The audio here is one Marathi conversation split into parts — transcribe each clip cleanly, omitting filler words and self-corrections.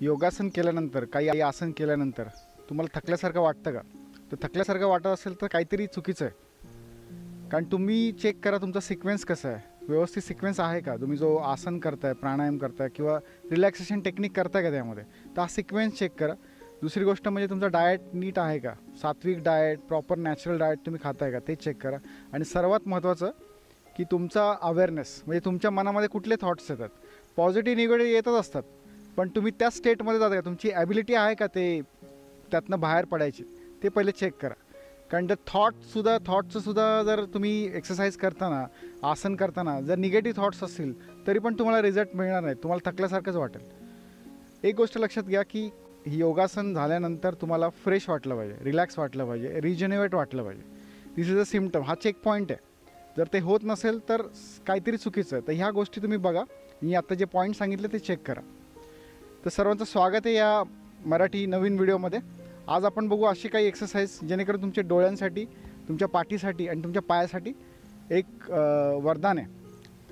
योगासन केल्यानंतर काही आसन केल्यानंतर तुम्हाला थकल्यासारखं वाटतं का? तर थकल्यासारखं वाटत असेल तर काहीतरी चुकीचं आहे. कारण तुम्ही चेक करा तुमचा सिक्वेन्स कसा आहे, व्यवस्थित सिक्वेन्स आहे का? तुम्ही जो आसन करताय, प्राणायाम करताय किंवा रिलॅक्सेशन टेक्निक करताय का त्यामध्ये, तर हा सिक्वेन्स चेक करा. दुसरी गोष्ट म्हणजे तुमचा डाएट नीट आहे का, सात्विक डाएट, प्रॉपर नॅचरल डाएट तुम्ही खाताय का ते चेक करा. आणि सर्वात महत्त्वाचं की तुमचा अवेअरनेस, म्हणजे तुमच्या मनामध्ये कुठले थॉट्स येतात, पॉझिटिव्ह निगेटिव्ह येतच असतात, पण तुम्ही त्या स्टेटमध्ये जाता का, तुमची ॲबिलिटी आहे का ते त्यातनं बाहेर पडायची, ते पहिले चेक करा. कारण ते थॉट्ससुद्धा जर तुम्ही एक्सरसाइज करताना, आसन करताना जर निगेटिव्ह थॉट्स असतील तरी पण तुम्हाला रिझल्ट मिळणार नाही, तुम्हाला थकल्यासारखंच वाटेल. एक गोष्ट लक्षात घ्या की योगासन झाल्यानंतर तुम्हाला फ्रेश वाटलं पाहिजे, रिलॅक्स वाटलं पाहिजे, रिजन्युएट वाटलं पाहिजे. दिस इज अ सिम्पटम, हा चेक पॉईंट आहे. जर ते होत नसेल तर काहीतरी चुकीचं आहे. तर ह्या गोष्टी तुम्ही बघा, मी आत्ता जे पॉईंट सांगितले ते चेक करा. तर सर्वांचं स्वागत आहे या मराठी नवीन व्हिडिओमध्ये. आज आपण बघू अशी काही एक्सरसाइज जेणेकरून तुमच्या डोळ्यांसाठी, तुमच्या पाठीसाठी आणि तुमच्या पायासाठी एक वरदान आहे.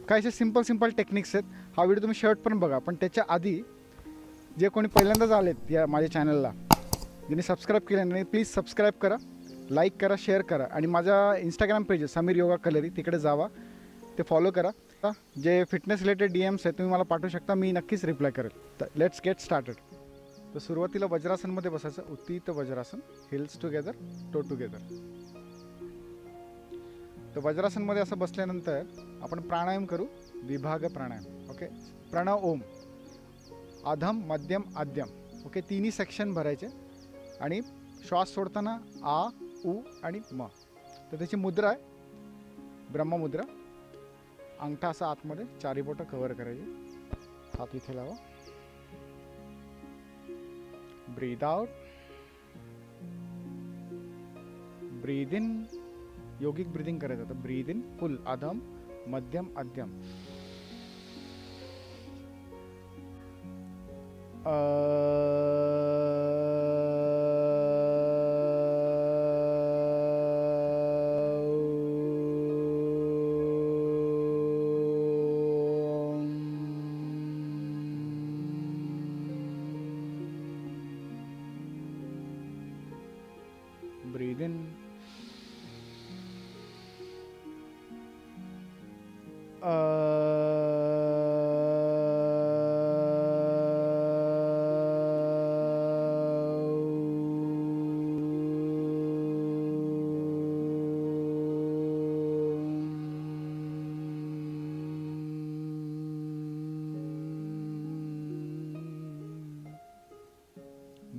काही असे सिंपल टेक्निक्स आहेत. हा व्हिडिओ तुम्ही शेवट पण बघा. पण त्याच्या आधी जे कोणी पहिल्यांदाच आलेत या माझ्या चॅनलला, ज्यांनी सबस्क्राईब केलं नाही, प्लीज सबस्क्राईब करा, लाईक करा, शेअर करा. आणि माझा इंस्टाग्राम पेज आहे समीर योगा कलरी, तिकडे जावा, ते फॉलो करा. जे फिटनेस रिलेटेड DMs आहेत तुम्ही मला पाठवू शकता, मी नक्कीच रिप्लाय करेल. तर लेट्स गेट स्टार्टेड. तर सुरुवातीला वज्रासनमध्ये बसायचं. उत्तीत वज्रासन, हिल्स टुगेदर, टो टुगेदर. तर वज्रासनमध्ये असं बसल्यानंतर आपण प्राणायाम करू, विभाग प्राणायाम. ओके, प्रणव ओम, अधम, मध्यम, आद्यम. ओके, तिन्ही सेक्शन भरायचे आणि श्वास सोडताना आ, उ आणि म. तर त्याची मुद्रा आहे ब्रह्ममुद्रा. अंगठा असा आतमध्ये, चारी बोटं कव्हर करायचे, हात इथे लावा. ब्रीद आउट, ब्रीद इन, योगिक ब्रीदिंग करायचं. तर ब्रीद इन फुल, अधम, मध्यम, आद्यम. Breathe in.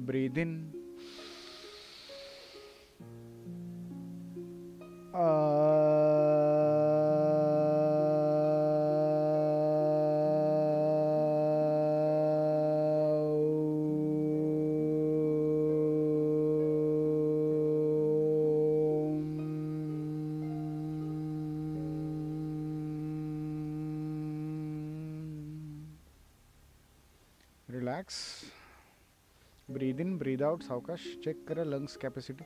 Breathe in. Relax. Breathe in, breathe out, सावकाश. चेक करा लंग्स कॅपॅसिटी.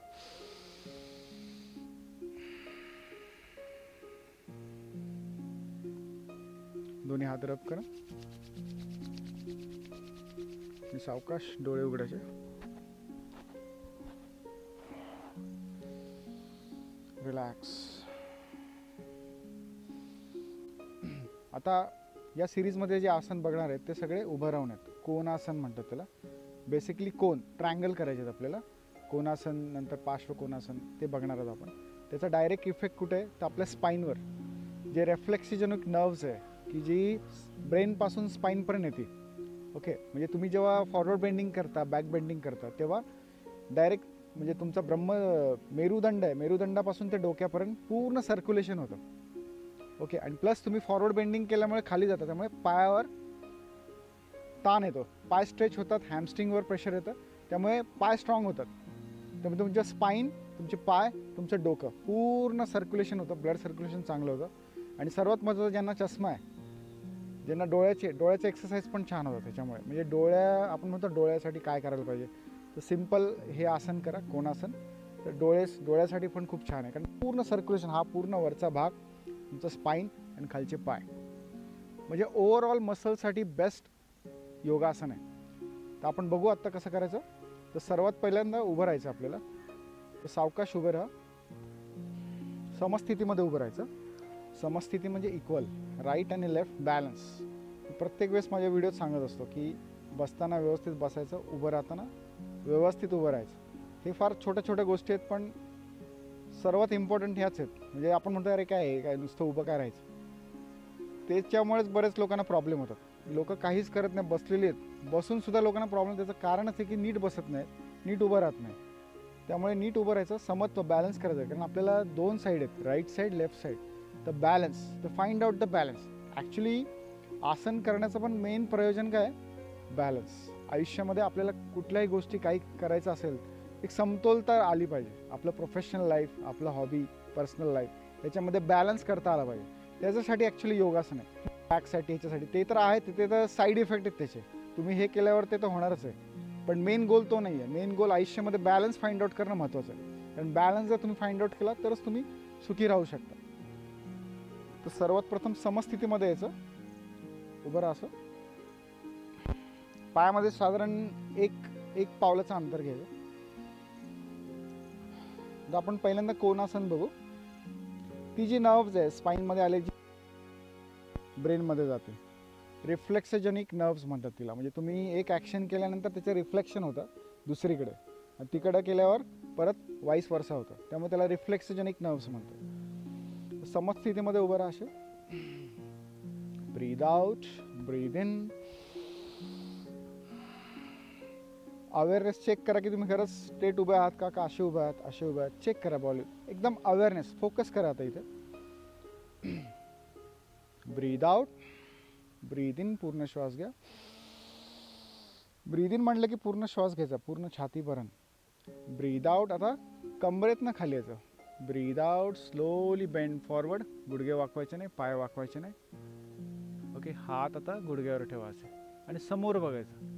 दोन्ही हात रब करा. सावकाश डोळे उघडायचे. रिलॅक्स. आता या सिरीजमध्ये जे आसन बघणार आहेत ते सगळे उभं राहून आहेत. कोणासन म्हणतात त्याला. बेसिकली कोन, ट्रायंगल करायचे आहेत आपल्याला. कोणासन, नंतर पार्श्वकोणासन, ते बघणार आहोत आपण. त्याचा डायरेक्ट इफेक्ट कुठे आहे तर आपल्या स्पाईनवर. जे रेफ्लेक्सिजनिक नर्व्स आहे की जी ब्रेनपासून स्पाईनपर्यंत येते. ओके, म्हणजे तुम्ही जेव्हा फॉरवर्ड बेंडिंग करता, बॅक बेंडिंग करता, तेव्हा डायरेक्ट म्हणजे तुमचा मेरुदंड आहे, मेरुदंडापासून ते डोक्यापर्यंत पूर्ण सर्क्युलेशन होतं. ओके, आणि प्लस तुम्ही फॉरवर्ड बेंडिंग केल्यामुळे खाली जातात, त्यामुळे पायावर ताण येतो, पाय स्ट्रेच होतात, हॅमस्ट्रिंगवर प्रेशर येतं, त्यामुळे पाय स्ट्रॉंग होतात. त्यामुळे तुमच्या स्पाईन, तुमचे पाय, तुमचं डोकं पूर्ण सर्क्युलेशन होतं, ब्लड सर्क्युलेशन चांगलं होतं. आणि सर्वात महत्त्वाचं, ज्यांना चष्मा आहे, ज्यांना डोळ्याचे एक्सरसाइज पण छान होतं त्याच्यामुळे. म्हणजे आपण म्हणतो डोळ्यासाठी काय करायला पाहिजे, तर सिम्पल हे आसन करा, कोणासन. तर डोळ्यासाठी पण खूप छान आहे, कारण पूर्ण सर्क्युलेशन, हा पूर्ण वरचा भाग, तुमचं स्पाईन आणि खालचे पाय, म्हणजे ओव्हरऑल मसलसाठी बेस्ट योगासन आहे. तर आपण बघू आत्ता कसं करायचं. तर सर्वात पहिल्यांदा उभं राहायचं आपल्याला. तर सावकाश उभं राहा. समस्थितीमध्ये उभं राहायचं. समस्थिती म्हणजे इक्वल, राईट आणि लेफ्ट बॅलन्स. प्रत्येक वेळेस माझ्या व्हिडिओत सांगत असतो की बसताना व्यवस्थित बसायचं, उभं राहताना व्यवस्थित उभं राहायचं. हे फार छोट्या छोट्या गोष्टी आहेत, पण सर्वात इम्पॉर्टंट ह्याच आहेत. म्हणजे आपण म्हणतो अरे काय आहे, काय नुसतं उभं काय राहायचं. त्याच्यामुळेच बरेच लोकांना प्रॉब्लेम होतात. लोक काहीच करत नाही, बसलेली आहेत. बसूनसुद्धा लोकांना प्रॉब्लेम. त्याचं कारणच आहे की नीट बसत नाहीत, नीट उभं राहत नाही. त्यामुळे नीट उभं राहायचं, समत्व बॅलन्स करायचं. कारण आपल्याला दोन साईड आहेत, राईट साईड लेफ्ट साईड. तर बॅलन्स, तर find out the balance. Actually आसन करण्याचं पण मेन प्रयोजन काय, बॅलन्स. आयुष्यामध्ये आपल्याला कुठल्याही गोष्टी काही करायचं असेल, एक समतोलता आली पाहिजे. आपलं प्रोफेशनल लाईफ, आपलं हॉबी, पर्सनल लाईफ, त्याच्यामध्ये बॅलन्स करता आला पाहिजे. त्याच्यासाठी ॲक्च्युली योगासन आहे. बॅकसाठी, ह्याच्यासाठी ते तर आहे, ते तर साईड इफेक्ट आहेत त्याचे. तुम्ही हे केल्यावर ते तर होणारच आहे, पण मेन गोल तो नाही आहे. मेन गोल आयुष्यामध्ये बॅलन्स फाइंड आउट करणं महत्त्वाचं आहे. कारण बॅलन्स जर तुम्ही फाइंड आउट केला तरच तुम्ही सुखी राहू शकता. तर सर्वात प्रथम समस्थितीमध्ये यायचं, उभं राहा. असं पायामध्ये साधारण एक पावलाचं अंतर घ्यायचं. तर आपण पहिल्यांदा कोणासन बघू. ती जी नर्व्ज आहे स्पाईनमध्ये आले, जी ब्रेनमध्ये जाते, रिफ्लेक्सजेनिक नर्व्स म्हणतात तिला. म्हणजे तुम्ही एक ॲक्शन केल्यानंतर त्याचं रिफ्लेक्शन होतं दुसरीकडे, आणि तिकडं केल्यावर परत वाईस वर्सा होतं. त्यामुळे त्याला रिफ्लेक्सजेनिक नर्व्स म्हणतात. समस्थितीमध्ये उभं राहा. असे breathe out, breathe in. Awareness check करा की तुम्ही खरंच स्ट्रेट उभे आहात का असे उभे आहात, असे उभे आहात. चेक करा बॉडी, एकदम अवेअरनेस, फोकस करा आता इथे. ब्रीद आउट, ब्रीद इन, पूर्ण श्वास घ्या. ब्रीद इन म्हटलं की पूर्ण श्वास घ्यायचा, पूर्ण छातीपर्यंत. ब्रीद आउट, आता कंबरेतनं खाली यायचं. ब्रीद आउट, स्लोली बेंड फॉरवर्ड. गुडघे वाकवायचे नाही, पाय वाकवायचे नाही. ओके, हात आता गुडघ्यावर ठेवायचे आणि समोर बघायचं.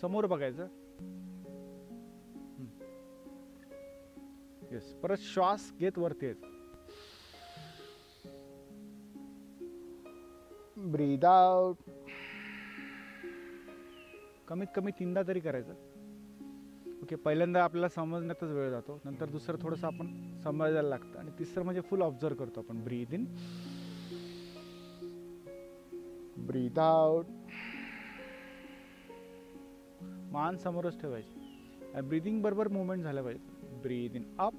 समोर बघायचं. येस, परत श्वास घेत वरती यायचं. ब्रीद आउट. कमीत कमी 3दा तरी करायचं. ओके, पहिल्यांदा आपल्याला समजण्यातच वेळ जातो, नंतर दुसरं थोडंसं आपण समजायला लागतं, आणि तिसरं म्हणजे फुल ऑब्झर्व करतो आपण. ब्रीद इन, ब्रीद आउट. मान समोरच ठेवायची. ब्रीदिंग बरोबर मुवमेंट झालं पाहिजे. ब्रीद in up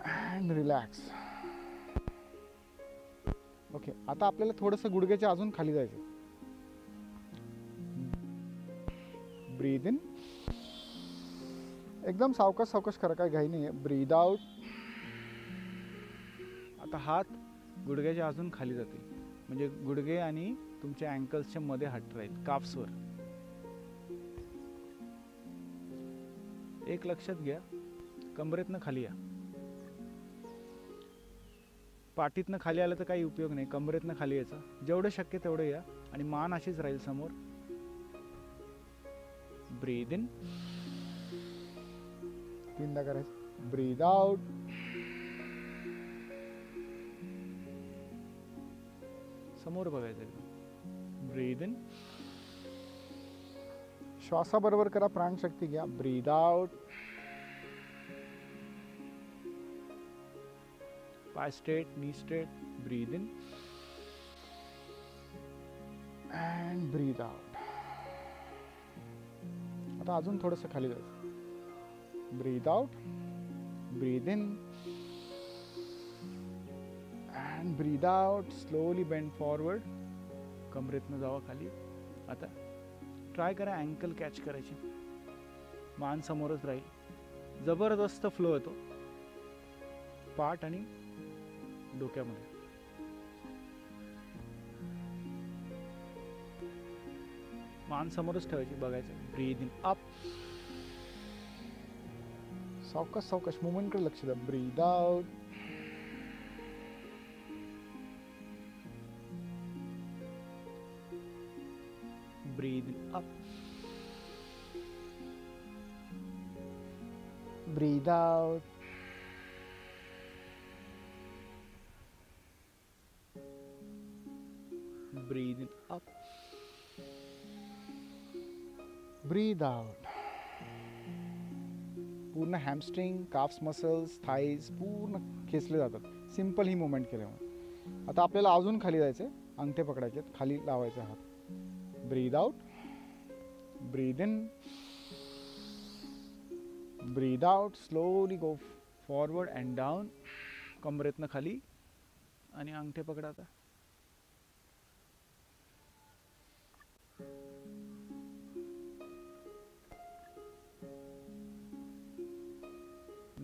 and relax. Okay, आता आपल्याला थोडंसं गुडघ्याच्या अजून खाली जायचं. ब्रीद इन, एकदम सावकाश सावकाश करा, काय घाई नाही आहे. ब्रीद आउट. आता हात गुडघ्याच्या अजून खाली जातील, म्हणजे गुडघे आणि तुमच्या अँकल्सच्या मध्ये हात राहील, काफ्सवर. एक लक्षात घ्या, कंबरेतनं खाली या. पाठीतनं खाली आलं तर काही उपयोग नाही, कंबरेतनं खाली यायचं. जेवढं शक्य तेवढं या, आणि मान अशीच राहील समोर. ब्रीद इन, 3दा करायचं. Breathe out. समोर बघायचं एकदम. ब्रीद इन, श्वासाबरोबर करा, प्राणशक्ती घ्या. Breathe out. पाय straight, knee straight. Breathe in and breathe out. आता अजून थोडंसं खाली जायचं. Breathe out, breathe in and breathe out. Slowly bend forward. कमरेतनं जावा खाली. आता ट्राय करा अँकल कॅच करायची. मान समोरच राहील. जबरदस्त फ्लो येतो पाठ आणि डोक्यामध्ये. मान समोरच ठेवायची, बघायचं. Breathe in up. सावकाश सावकाश मुवमेंटकडे लक्ष द्या. Breathe out. Breathe in up. Breathe out. Breathe in up, breathe out. पूर्ण हॅमस्ट्रिंग, काफ्स मसल्स, थाईज पूर्ण खेचले जातात सिम्पल ही मुवमेंट केल्यामुळे. आता आपल्याला अजून खाली जायचं, अंगठे पकडायचे, खाली लावायचे हात. Breathe out, breathe in, breathe out. Slowly go forward and down. कमरेतनं खाली आणि अंगठे पकडा. आता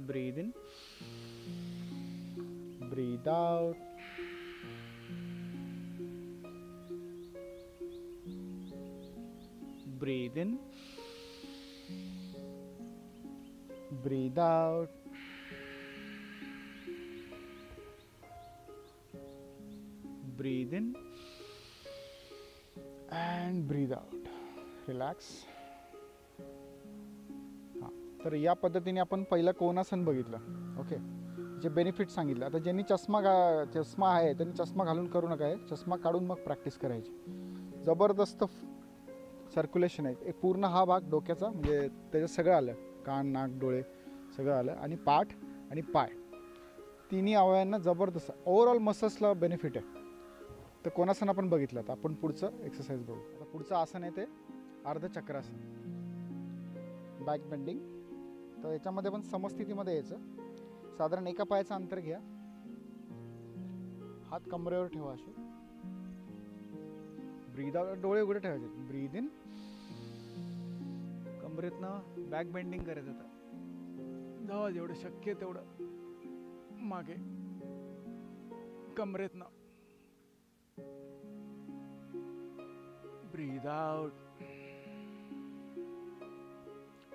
breathe in, breathe out, breathe in, breathe out, breathe in and breathe out. Relax. तर या पद्धतीने आपण पहिलं कोणासन बघितलं. ओके, जे बेनिफिट सांगितलं. आता ज्यांनी चष्मा आहे त्यांनी चष्मा घालून करू नका, आहे चष्मा काढून मग प्रॅक्टिस करायची. जबरदस्त सर्क्युलेशन आहे. एक पूर्ण हा भाग डोक्याचा म्हणजे त्याच्यात सगळं आलं, कान, नाक, डोळे सगळं आलं, आणि पाठ आणि पाय तिन्ही अवयवांना जबरदस्त ओव्हरऑल मसल्सला बेनिफिट आहे. तर कोणासन आपण बघितलं. आता आपण पुढचं एक्सरसाइज बघू. आता पुढचं आसन आहे ते अर्धचक्रासन, बॅक बेंडिंग. तर याच्यामध्ये पण समस्थितीमध्ये यायचं. साधारण एका पायाचं अंतर घ्या, हात कमरेवर ठेवा असे. ब्रीद आउट, डोळे उघडे ठेवायचे. ब्रीद इन, कमरेतनं बॅक बेंडिंग करायचं. आता जावा जेवढं शक्य तेवढं मागे कमरेतनं. ब्रीद आउट,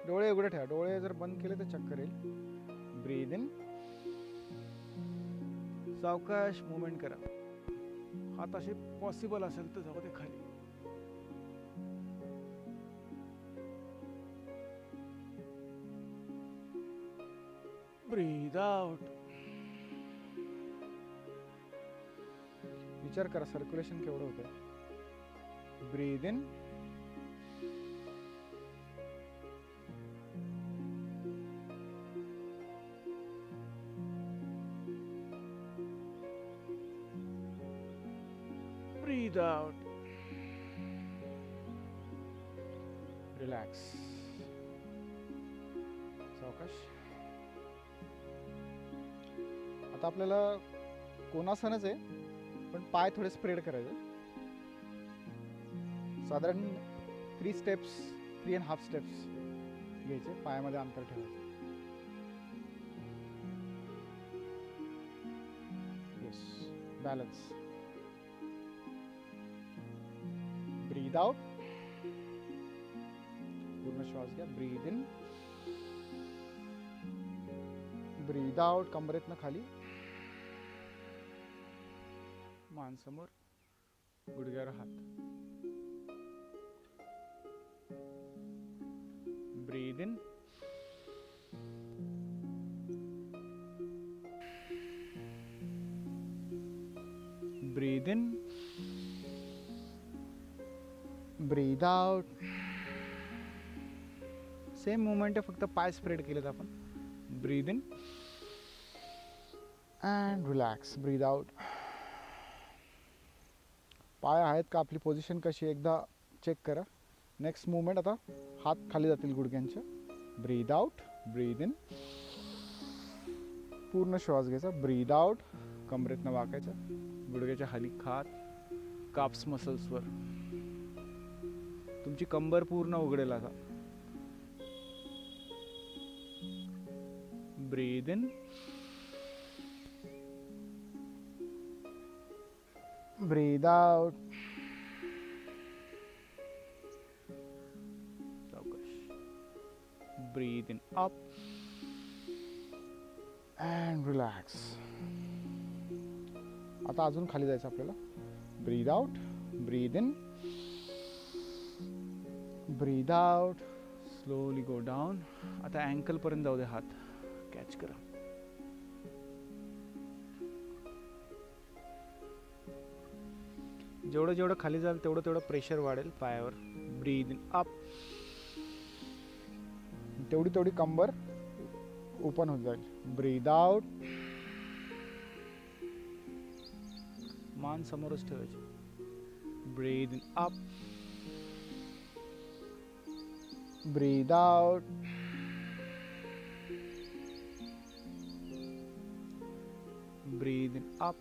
डोळे उघडे ठेवा. डोळे जर बंद केले तर चक्कर येईल. ब्रीद इन, सावकाश मुवमेंट करा. हात असे पॉसिबल असेल तर जाऊ दे खाली. ब्रीद आउट. विचार करा सर्क्युलेशन केवढं होतं. Breathe in, breathe out, relax. सावकाश. आता आपल्याला कोणासनच आहे, पण पाय थोडे स्प्रेड करायचे. साधारण 3 स्टेप्स, 3.5 स्टेप्स घ्यायचे. पायामध्ये अंतर ठेवायचे. Yes, balance. ब्रीद आउट, पूर्ण श्वास घ्या. ब्रीद इन, ब्रीद आउट. कमरेतनं खाली, मान समोर, गुडघ्यावर हात. ब्रीद in, breathe in, breathe out. Same movement आहे, फक्त पाय स्प्रेड केलेत आपण. ब्रीद in and relax. Breathe out. पाय आहेत का, आपली पोझिशन कशी एकदा चेक करा. Next movement. आता हात खाली जातील गुडघ्यांच्या. ब्रीद आउट, ब्रीद इन, पूर्ण श्वास घ्यायचा. ब्रीद आउट, कमरेतनं वाकायचं, गुडघ्याच्या खाली खात, काप्स मसल्सवर. तुमची कंबर पूर्ण उघडेल आता. Breathe in, breathe out. सावकाश. Breathe in up and relax. आता अजून खाली जायचं आपल्याला. Breathe out, breathe in, breathe out. Slowly go down. आता अँकल पर्यंत जाऊ दे, हात कॅच करा. जेवढं जेवढं खाली जाल तेवढं तेवढं प्रेशर वाढेल पायावर. ब्रीद इन अप, तेवढी तेवढी कंबर ओपन होत जाईल. ब्रीद आउट, मान समोरच ठेवायची. ब्रीद in up, breathe out, breathe in up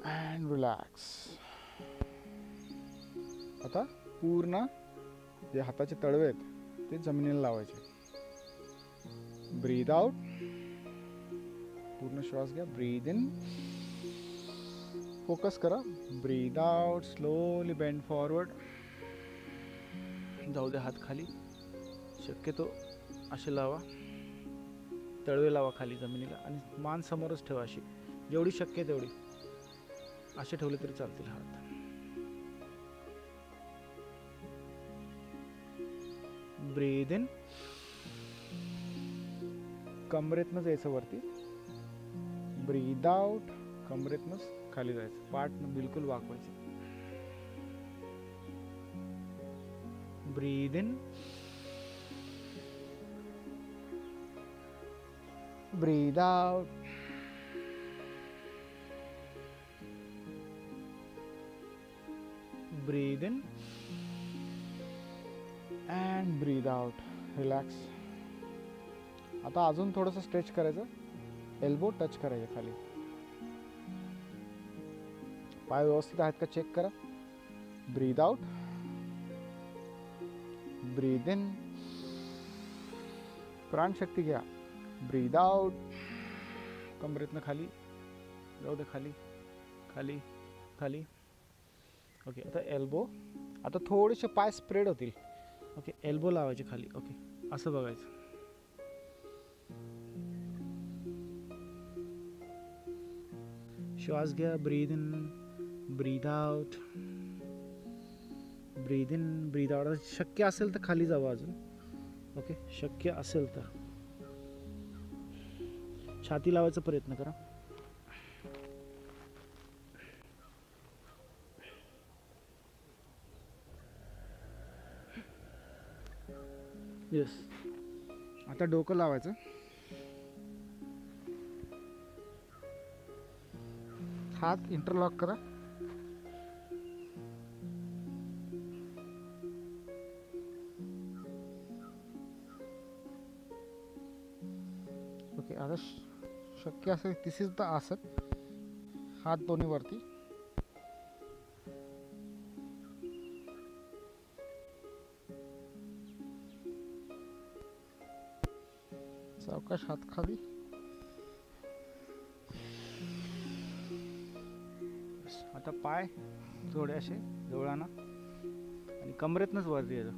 and relax. आता पूर्ण जे हाताचे तळवे आहेत ते जमिनीला लावायचे. ब्रीद आउट, पूर्ण श्वास घ्या. ब्रीद इन, फोकस करा. ब्रीद आउट, स्लोली बेंड फॉरवर्ड. जाऊ दे हात खाली, शक्यतो असे लावा. तळवे लावा खाली जमिनीला आणि मान समोरच ठेवा. अशी जेवढी शक्य आहे तेवढी असे ठेवले तरी चालतील हात. ब्रीद इन, कमरेतनं जायचं वरती. ब्रीद आउट, कमरेतनंच खाली जायचं. पाठ बिलकुल वाकवायचे. Breathe in, breathe out, breathe in and breathe out. Relax. आता अजून थोडंसं स्ट्रेच करायचं. एल्बो टच करायचे खाली. पाय व्यवस्थित आहेत का चेक करा. ब्रीद आउट, ब्रीद इन, प्राणशक्ती घ्या. ब्रीद आउट, कमरेतनं खाली जाऊ दे. खाली खाली खाली. ओके, आता एल्बो. आता थोडेसे पाय स्प्रेड होतील. ओके, एल्बो लावायचे खाली. ओके, असं बघायचं. श्वास घ्या. ब्रीद in, breathe out, breathe in, breathe out. शक्य असेल तर खाली जावं अजून. ओके, शक्य असेल तर छाती लावायचा प्रयत्न करा. येस. आता डोकं लावायचं. हात इंटरलॉक करा. ओके, आता शक्य असेल तिसरी तर आसन. हात दोन्ही वरती. सावकाश हात खाली. आता पाय थोडे असे जवळ आणा आणि कमरेतनंच वरती यायचं.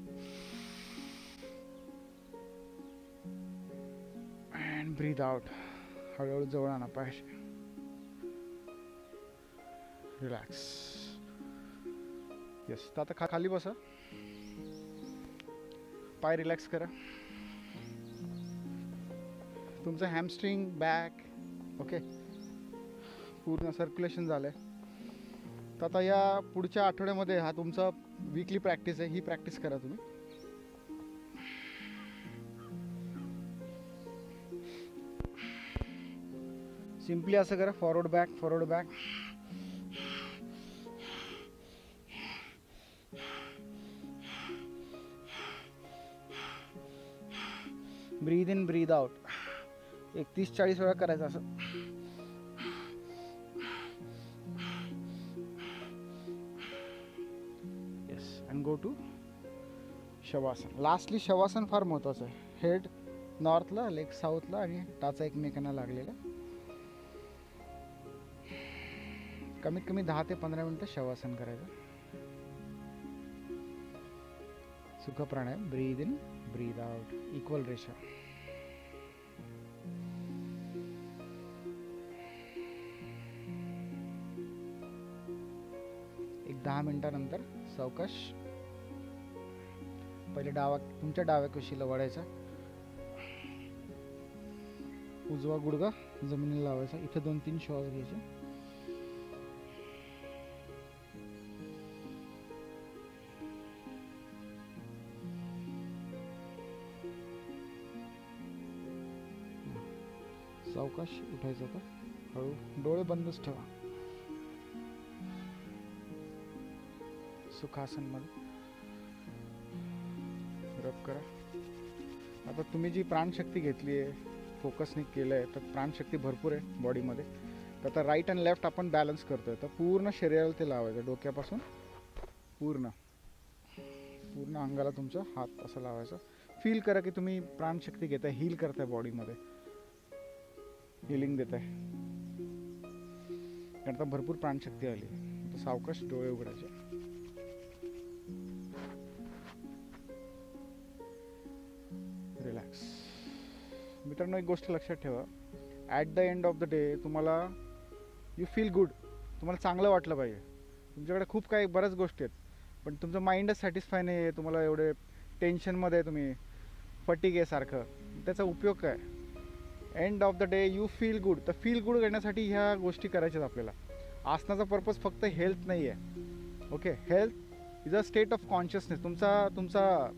And breathe out. हळूहळू जवळ आणा पाय. रिलॅक्स. येस. तर आता खाली बसा. पाय रिलॅक्स करा. तुमचं हॅमस्ट्रिंग, बॅक, ओके, पूर्ण सर्क्युलेशन झालंय. तर आता या पुढच्या आठवड्यामध्ये हा तुमचा वीकली प्रॅक्टिस आहे. ही प्रॅक्टिस करा तुम्ही. सिम्पली असं करा. Forward back, forward back. Breathe in, breathe out. 31-40 वेळा करायचं असं. Yes. And go to shavasana. Lastly shavasana फार महत्त्वाचं आहे. हेड नॉर्थला, लेग साऊथला आणि टाचा एकमेकांना लागलेला. कमीत कमी 10 ते 15 मिनिटं शवासन करायचं. सुख प्राणायाम. Breathe in, breathe out. Equal ratio. एक 10 मिनिटानंतर सावकाश पहिले तुमच्या डाव्या कुशीला वळायचा. उजवा गुडघा जमिनीला लावायचा. इथे 2-3 श्वास घ्यायचे. सावकाश उठायचं आता, हळू, डोळे बंदच ठेवा. सुखासनमध्ये रब करा. आता तुम्ही जी प्राणशक्ती घेतली आहे, फोकसने केलं आहे, तर प्राणशक्ती भरपूर आहे बॉडीमध्ये. तर आता राईट अँड लेफ्ट आपण बॅलन्स करतोय. तर पूर्ण शरीराला ते लावायचं, डोक्यापासून पूर्ण अंगाला तुमच्या हात असं लावायचं. फील करा की तुम्ही प्राणशक्ती घेताय, हील करताय, बॉडीमध्ये हिलिंग देताय. कारण आता भरपूर प्राणशक्ती आली. तर सावकाश डोळे उघडायचे. रिलॅक्स. मित्रांनो, एक गोष्ट लक्षात ठेवा, at the end of the day तुम्हाला यू फील गुड, तुम्हाला चांगलं वाटलं पाहिजे. तुमच्याकडे खूप काही बऱ्याच गोष्टी आहेत, पण तुमचं माइंडच सॅटिस्फाय नाही आहे, तुम्हाला एवढे टेन्शनमध्ये तुम्ही फटीग आहे सारखं, त्याचा उपयोग काय? End of the day you feel good. तर फील गुड करण्यासाठी ह्या गोष्टी करायच्यात आपल्याला. आसनाचा पर्पज फक्त हेल्थ नाही आहे. Okay, health is a state of consciousness. तुमचा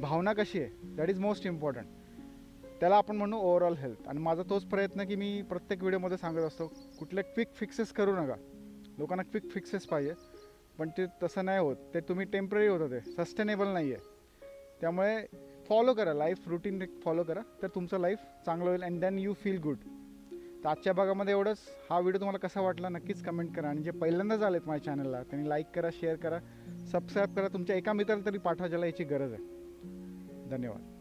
भावना कशी आहे, दॅट इज मोस्ट इम्पॉर्टंट. त्याला आपण म्हणू ओव्हरऑल हेल्थ. आणि माझा तोच प्रयत्न की मी प्रत्येक व्हिडिओमध्ये सांगत असतो, कुठले क्विक फिक्सेस करू नका. लोकांना क्विक फिक्सेस पाहिजे, पण ते तसं नाही होत. ते तुम्ही टेम्पररी होतं, ते सस्टेनेबल नाही आहे. त्यामुळे फॉलो करा, लाईफ रुटीन फॉलो करा, तर तुमचं लाईफ चांगलं होईल and then you feel good. तर आजच्या भागामध्ये एवढंच. हा व्हिडिओ तुम्हाला कसा वाटला नक्कीच कमेंट करा. आणि जे पहिल्यांदाच आलेत माझ्या चॅनलला त्यांनी लाईक करा, शेअर करा, सबस्क्राईब करा. तुमच्या एका मित्राला तरी पाठवा ज्याला याची गरज आहे. धन्यवाद.